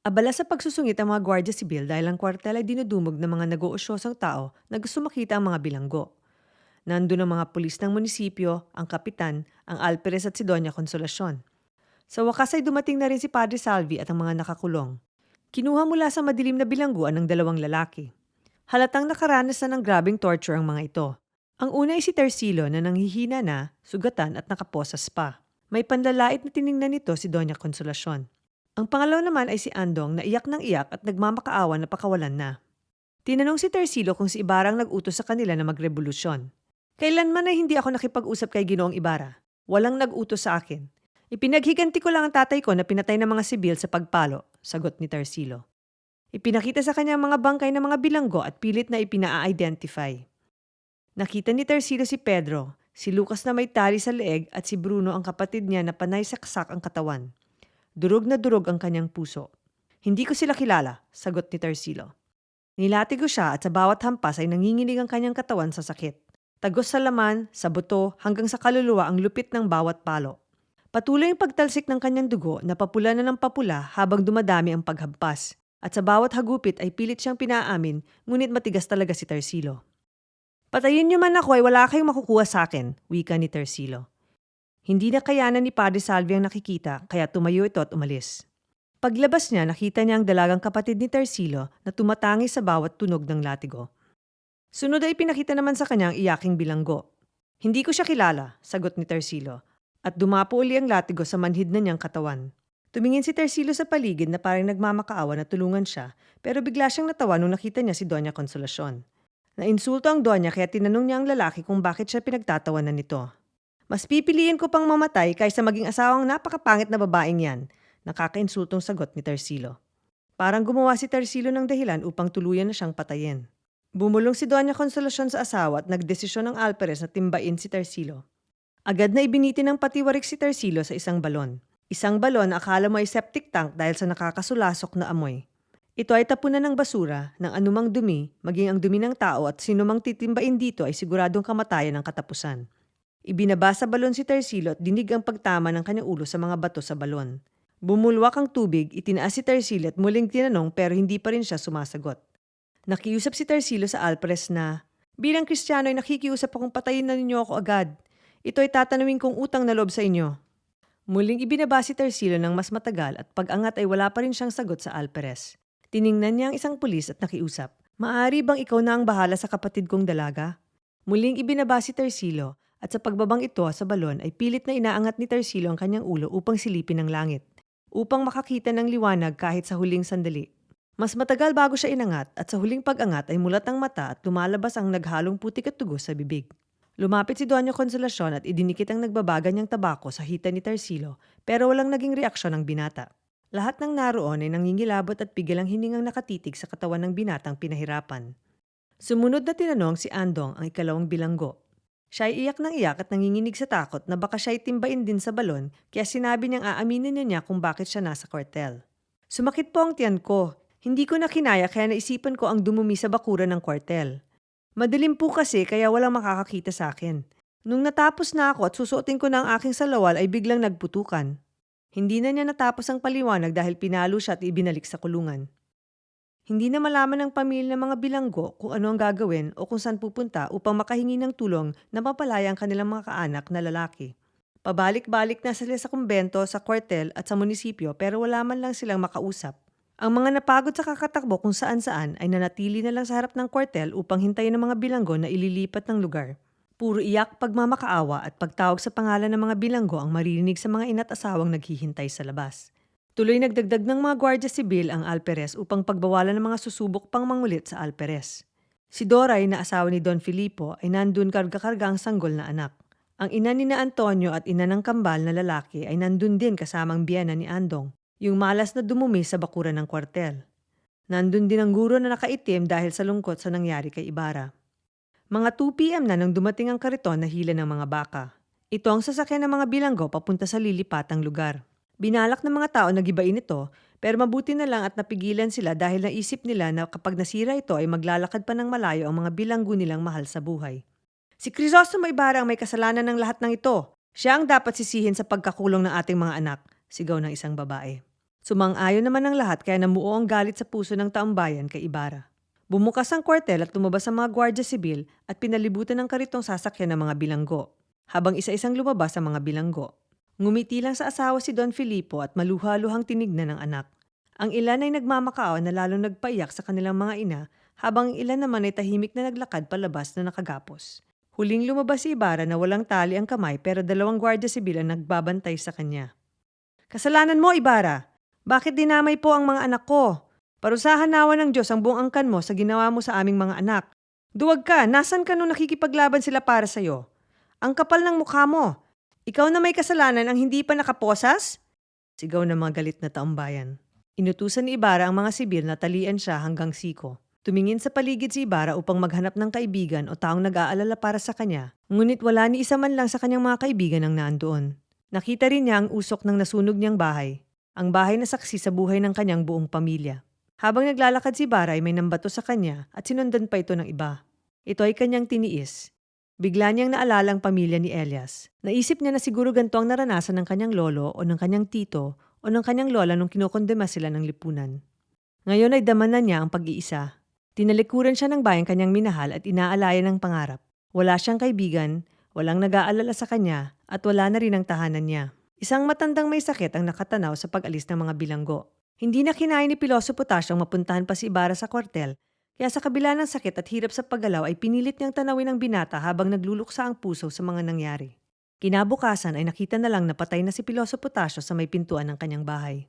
Abala sa pagsusungit ang mga Gwardiya Sibil dahil ang kwartel ay dinudumog ng mga nag-uusyosang tao na gusto makita ang mga bilanggo. Nandun ang mga pulis ng munisipyo, ang kapitan, ang alperes at si Doña Consolacion. Sa wakas ay dumating na rin si Padre Salvi at ang mga nakakulong. Kinuha mula sa madilim na bilangguan ng dalawang lalaki. Halatang nakaranas na ng grabeng torture ang mga ito. Ang una ay si Tercilo na nanghihina na, sugatan at nakaposas pa. May panlalait na tiningnan nito si Doña Consolacion. Ang pangalawa naman ay si Andong na iyak ng iyak at nagmamakaawa na pakawalan na. Tinanong si Tercilo kung si Ibarra ang nag-utos sa kanila na magrevolusyon. Kailanman ay hindi ako nakipag-usap kay Ginoong Ibarra. Walang nag-utos sa akin. Ipinaghiganti ko lang ang tatay ko na pinatay ng mga sibil sa pagpalo, sagot ni Tercilo. Ipinakita sa kanya ang mga bangkay ng mga bilanggo at pilit na ipina-identify. Nakita ni Tercilo si Pedro, si Lucas na may tali sa leeg at si Bruno ang kapatid niya na panay saksak ang katawan. Durog na durog ang kanyang puso. Hindi ko sila kilala, sagot ni Tercilo. Nilatigo siya at sa bawat hampas ay nanginginig ang kanyang katawan sa sakit. Tagos sa laman, sa buto, hanggang sa kaluluwa ang lupit ng bawat palo. Patuloy ang pagtalsik ng kanyang dugo na papula na ng papula habang dumadami ang paghampas. At sa bawat hagupit ay pilit siyang pinaamin, ngunit matigas talaga si Tercilo. Patayin niyo man ako ay wala kayong makukuha sa akin, wika ni Tercilo. Hindi na kayanan ni Padre Salvi ang nakikita kaya tumayo ito at umalis. Paglabas niya, nakita niya ang dalagang kapatid ni Tercilo na tumatangi sa bawat tunog ng latigo. Sunod ay pinakita naman sa kanya ang iyaking bilanggo. Hindi ko siya kilala, sagot ni Tercilo, at dumapo uli ang latigo sa manhid na niyang katawan. Tumingin si Tercilo sa paligid na parang nagmamakaawa na tulungan siya, pero bigla siyang natawa nung nakita niya si Doña Consolacion. Nainsulto ang Doña kaya tinanong niya ang lalaki kung bakit siya pinagtatawanan nito. Mas pipiliin ko pang mamatay kaysa maging asawang napakapangit na babaeng yan, nakakainsultong sagot ni Tercilo. Parang gumawa si Tercilo ng dahilan upang tuluyan na siyang patayin. Bumulong si Doña Consolacion sa asawa at nagdesisyon ng alperes na timbain si Tercilo. Agad na ibiniti ng patiwarik si Tercilo sa isang balon. Isang balon na akala mo ay septic tank dahil sa nakakasulasok na amoy. Ito ay tapunan ng basura, ng anumang dumi, maging ang dumi ng tao at sinumang titimbain dito ay siguradong kamatayan ng katapusan. Ibinaba sa balon si Tercilo at dinig ang pagtama ng kanyang ulo sa mga bato sa balon. Bumulwak ang tubig, itinaas si Tercilo at muling tinanong pero hindi pa rin siya sumasagot. Nakiusap si Tercilo sa alpres na, bilang Kristiyano ay nakikiusap akong patayin na ninyo ako agad. Ito ay tatanawin kong utang na loob sa inyo. Muling ibinaba si Tercilo ng mas matagal at pag-angat ay wala pa rin siyang sagot sa alperes. Tiningnan niya ang isang pulis at nakiusap, maari bang ikaw na ang bahala sa kapatid kong dalaga? Muling ibinaba si Tercilo. At sa pagbabang ito sa balon ay pilit na inaangat ni Tercilo ang kanyang ulo upang silipin ang langit, upang makakita ng liwanag kahit sa huling sandali. Mas matagal bago siya inangat at sa huling pag-angat ay mulat ang mata at lumalabas ang naghalong putik at dugo sa bibig. Lumapit si Doña Consolacion at idinikit ang nagbabaga niyang tabako sa hita ni Tercilo pero walang naging reaksyon ng binata. Lahat ng naroon ay nangingilabot at pigil ang hiningang nakatitig sa katawan ng binatang pinahirapan. Sumunod na tinanong si Andong ang ikalawang bilanggo. Siya ay iyak ng iyak at nanginginig sa takot na baka siya ay timbain din sa balon kaya sinabi niyang aaminin niya kung bakit siya nasa kwartel. Sumakit po ang tiyan ko. Hindi ko na kinaya kaya naisipan ko ang dumumi sa bakuran ng kwartel. Madilim po kasi kaya walang makakakita sa akin. Nung natapos na ako at susuotin ko na ang aking salawal ay biglang nagputukan. Hindi na niya natapos ang paliwanag dahil pinalo siya at ibinalik sa kulungan. Hindi na malaman ng pamilya ng mga bilanggo kung ano ang gagawin o kung saan pupunta upang makahingi ng tulong na mapalaya ang kanilang mga kaanak na lalaki. Pabalik-balik na sila sa kumbento, sa kwartel at sa munisipyo pero wala man lang silang makausap. Ang mga napagod sa kakatakbo kung saan-saan ay nanatili na lang sa harap ng kwartel upang hintayin ng mga bilanggo na ililipat ng lugar. Puro iyak, pagmamakaawa at pagtawag sa pangalan ng mga bilanggo ang maririnig sa mga ina't asawang naghihintay sa labas. Tuloy nagdagdag ng mga Gwardiya Sibil ang alperes upang pagbawalan ng mga susubok pang mangulit sa alperes. Si Doray na asawa ni Don Filipo ay nandun karga-karga ang sanggol na anak. Ang ina ni na Antonio at ina ng kambal na lalaki ay nandun din kasamang biyena ni Andong, yung malas na dumumi sa bakuran ng kwartel. Nandun din ang guro na nakaitim dahil sa lungkot sa nangyari kay Ibarra. Mga 2 p.m. na nang dumating ang kariton na hila ng mga baka. Ito ang sasakyan ng mga bilanggo papunta sa lilipatang lugar. Binalak ng mga tao na gibain ito, pero mabuti na lang at napigilan sila dahil naisip nila na kapag nasira ito ay maglalakad pa ng malayo ang mga bilanggo nilang mahal sa buhay. Si Crisostomo Ibarra ang may kasalanan ng lahat ng ito. Siya ang dapat sisihin sa pagkakulong ng ating mga anak, sigaw ng isang babae. Sumang-ayon naman ang lahat kaya namuo ang galit sa puso ng taumbayan kay Ibarra. Bumukas ang kwartel at lumabas ang mga gwardya sibil at pinalibutan ng karitong sasakyan ng mga bilanggo, habang isa-isang lumabas ang mga bilanggo. Ngumiti lang sa asawa si Don Filipo at maluha-luhang tinignan ng anak. Ang ilan ay nagmamakaawa na lalong nagpaiyak sa kanilang mga ina, habang ang ilan naman ay tahimik na naglakad palabas na nakagapos. Huling lumabas si Ibarra na walang tali ang kamay pero 2 gwardya sibil ang nagbabantay sa kanya. "Kasalanan mo, Ibarra! Bakit dinamay po ang mga anak ko? Parusahan nawa ng Diyos ang buong angkan mo sa ginawa mo sa aming mga anak. Duwag ka, nasan ka nung nakikipaglaban sila para sa'yo? Ang kapal ng mukha mo. Ikaw na may kasalanan ang hindi pa nakaposas?" Sigaw ng mga galit na taumbayan. Inutusan ni Ibarra ang mga sibil na talian siya hanggang siko. Tumingin sa paligid si Ibarra upang maghanap ng kaibigan o taong nag-aalala para sa kanya, ngunit wala ni isa man lang sa kanyang mga kaibigan ang nandoon. Nakita rin niya ang usok ng nasunog niyang bahay, ang bahay na saksi sa buhay ng kanyang buong pamilya. Habang naglalakad si Ibarra ay may nambato sa kanya at sinundan pa ito ng iba. Ito ay kanyang tiniis. Bigla niyang naalala ang pamilya ni Elias. Naisip niya na siguro ganito ang naranasan ng kanyang lolo o ng kanyang tito o ng kanyang lola nung kinokondema sila ng lipunan. Ngayon ay dama na niya ang pag-iisa. Tinalikuran siya ng bayang kanyang minahal at inaalaya ng pangarap. Wala siyang kaibigan, walang nag-aalala sa kanya at wala na rin ang tahanan niya. Isang matandang may sakit ang nakatanaw sa pag-alis ng mga bilanggo. Hindi na kinaya ni Piloso Potasio ang mapuntahan pa si Ibarra sa kwartel, kaya sa kabila ng sakit at hirap sa paggalaw ay pinilit niyang tanawin ang binata habang nagluluksa ang puso sa mga nangyari. Kinabukasan ay nakita na lang na patay na si Piloso Potasio sa may pintuan ng kanyang bahay.